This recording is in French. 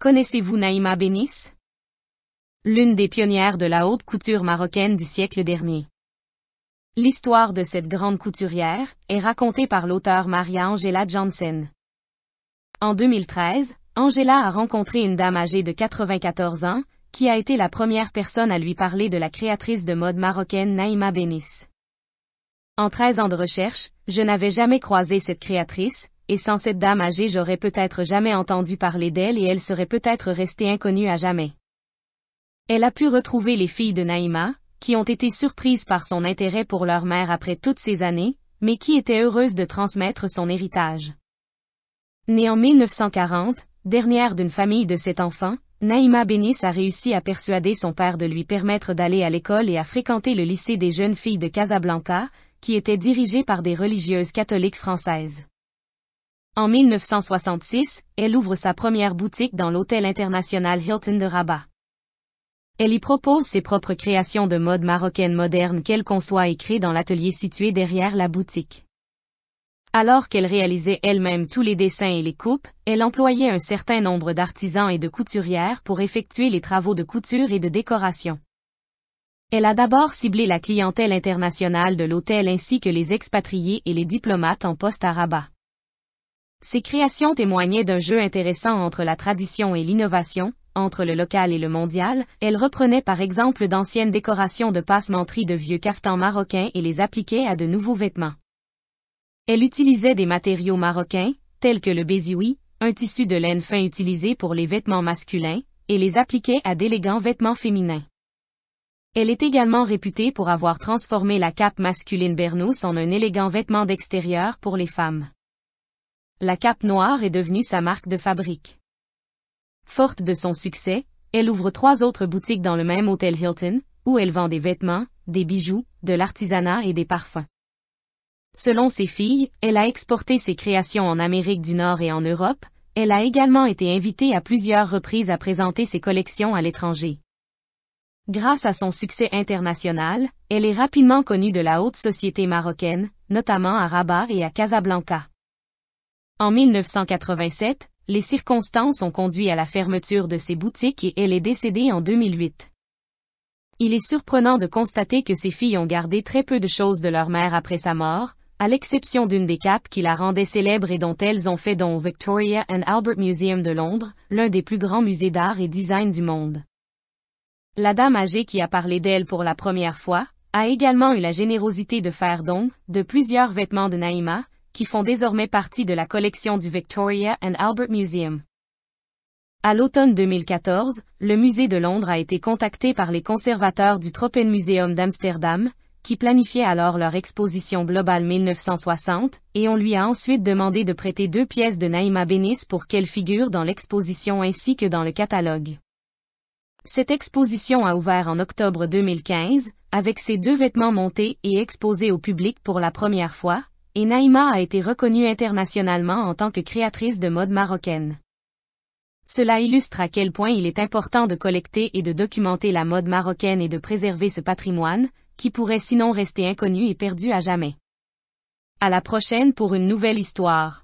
Connaissez-vous Naïma Bénis? L'une des pionnières de la haute couture marocaine du siècle dernier. L'histoire de cette grande couturière est racontée par l'auteure Maria Angela Jansen. En 2013, Angela a rencontré une dame âgée de 94 ans, qui a été la première personne à lui parler de la créatrice de mode marocaine Naïma Bénis. En 13 ans de recherche, je n'avais jamais croisé cette créatrice, et sans cette dame âgée j'aurais peut-être jamais entendu parler d'elle et elle serait peut-être restée inconnue à jamais. Elle a pu retrouver les filles de Naïma, qui ont été surprises par son intérêt pour leur mère après toutes ces années, mais qui étaient heureuses de transmettre son héritage. Née en 1940, dernière d'une famille de 7 enfants, Naïma Bénis a réussi à persuader son père de lui permettre d'aller à l'école et à fréquenter le lycée des jeunes filles de Casablanca, qui était dirigé par des religieuses catholiques françaises. En 1966, elle ouvre sa première boutique dans l'hôtel international Hilton de Rabat. Elle y propose ses propres créations de mode marocaine moderne qu'elle conçoit et crée dans l'atelier situé derrière la boutique. Alors qu'elle réalisait elle-même tous les dessins et les coupes, elle employait un certain nombre d'artisans et de couturières pour effectuer les travaux de couture et de décoration. Elle a d'abord ciblé la clientèle internationale de l'hôtel ainsi que les expatriés et les diplomates en poste à Rabat. Ses créations témoignaient d'un jeu intéressant entre la tradition et l'innovation, entre le local et le mondial. Elle reprenait par exemple d'anciennes décorations de passementerie de vieux caftans marocains et les appliquait à de nouveaux vêtements. Elle utilisait des matériaux marocains, tels que le bézioui, un tissu de laine fin utilisé pour les vêtements masculins, et les appliquait à d'élégants vêtements féminins. Elle est également réputée pour avoir transformé la cape masculine Bernous en un élégant vêtement d'extérieur pour les femmes. La cape noire est devenue sa marque de fabrique. Forte de son succès, elle ouvre 3 autres boutiques dans le même hôtel Hilton, où elle vend des vêtements, des bijoux, de l'artisanat et des parfums. Selon ses filles, elle a exporté ses créations en Amérique du Nord et en Europe. Elle a également été invitée à plusieurs reprises à présenter ses collections à l'étranger. Grâce à son succès international, elle est rapidement connue de la haute société marocaine, notamment à Rabat et à Casablanca. En 1987, les circonstances ont conduit à la fermeture de ses boutiques et elle est décédée en 2008. Il est surprenant de constater que ses filles ont gardé très peu de choses de leur mère après sa mort, à l'exception d'une des capes qui la rendait célèbre et dont elles ont fait don au Victoria and Albert Museum de Londres, l'un des plus grands musées d'art et design du monde. La dame âgée qui a parlé d'elle pour la première fois, a également eu la générosité de faire don de plusieurs vêtements de Naïma, qui font désormais partie de la collection du Victoria and Albert Museum. À l'automne 2014, le musée de Londres a été contacté par les conservateurs du Tropenmuseum d'Amsterdam, qui planifiaient alors leur exposition globale 1960, et on lui a ensuite demandé de prêter 2 pièces de Naïma Bénis pour qu'elles figurent dans l'exposition ainsi que dans le catalogue. Cette exposition a ouvert en octobre 2015, avec ses 2 vêtements montés et exposés au public pour la première fois, et Naïma a été reconnue internationalement en tant que créatrice de mode marocaine. Cela illustre à quel point il est important de collecter et de documenter la mode marocaine et de préserver ce patrimoine, qui pourrait sinon rester inconnu et perdu à jamais. À la prochaine pour une nouvelle histoire.